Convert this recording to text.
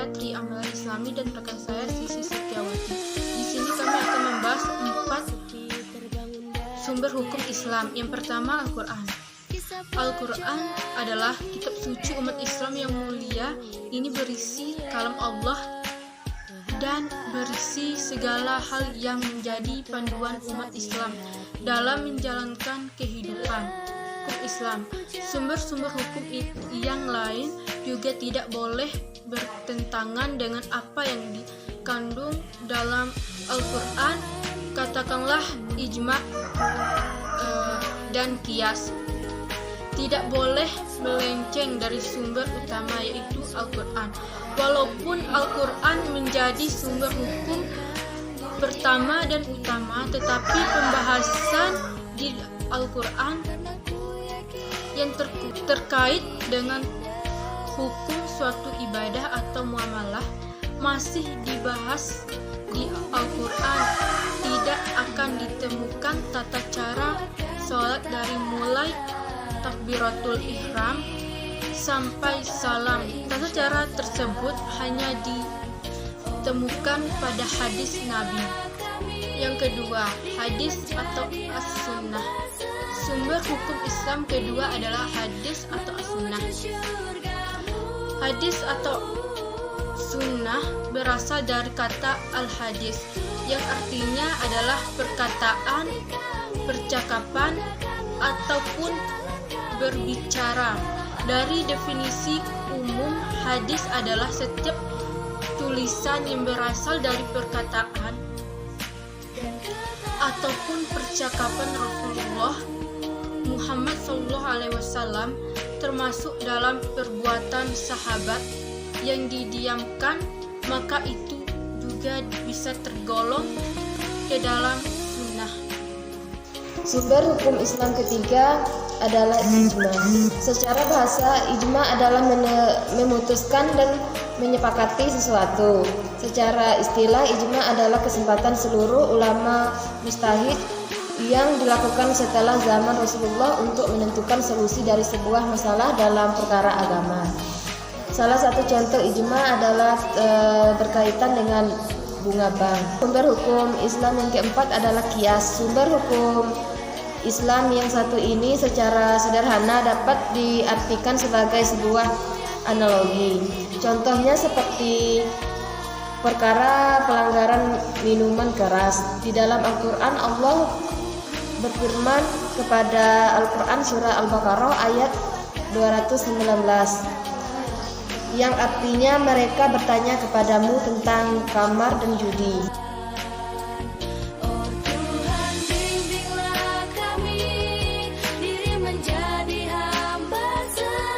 saya Tri Amel Islami dan rekan saya Sisi Setiawati. Di sini kami akan membahas 4 sumber hukum Islam. Yang pertama, Al-Quran. Al-Quran adalah kitab suci umat Islam yang mulia. Ini berisi kalam Allah dan berisi segala hal yang menjadi panduan umat Islam dalam menjalankan kehidupan hukum Islam. Sumber-sumber hukum yang lain juga tidak boleh bertentangan dengan apa yang dikandung dalam Al-Quran, katakanlah ijma dan qiyas. Tidak boleh melenceng dari sumber utama, yaitu Al-Quran. Walaupun Al-Quran menjadi sumber hukum pertama dan utama, tetapi pembahasan di Al-Quran yang terkait dengan hukum suatu ibadah atau muamalah masih dibahas di Al-Quran. Tidak akan ditemukan tata cara sholat dari mulai takbiratul ihram sampai salam. Tata cara tersebut hanya ditemukan pada hadis Nabi. Yang kedua, hadis atau as-sunnah. Sumber hukum Islam kedua adalah hadis atau as-sunnah. Hadis atau sunnah berasal dari kata al-hadis, yang artinya adalah perkataan, percakapan, ataupun berbicara. Dari definisi umum, hadis adalah setiap tulisan yang berasal dari perkataan ataupun percakapan Rasulullah Muhammad SAW, termasuk dalam perbuatan sahabat yang didiamkan, maka itu juga bisa tergolong ke dalam sunnah. Sumber hukum Islam ketiga adalah ijma. Secara bahasa, ijma adalah memutuskan dan menyepakati sesuatu. Secara istilah, ijma adalah kesempatan seluruh ulama mujtahid yang dilakukan setelah zaman Rasulullah untuk menentukan solusi dari sebuah masalah dalam perkara agama. Salah satu contoh ijma adalah berkaitan dengan bunga bank. Sumber hukum Islam yang keempat adalah qiyas. Sumber hukum Islam yang satu ini secara sederhana dapat diartikan sebagai sebuah analogi. Contohnya seperti perkara pelanggaran minuman keras. Di dalam Al-Quran, Allah berfirman kepada Al-Quran surah Al-Baqarah ayat 219, yang artinya mereka bertanya kepadamu tentang kamar dan judi.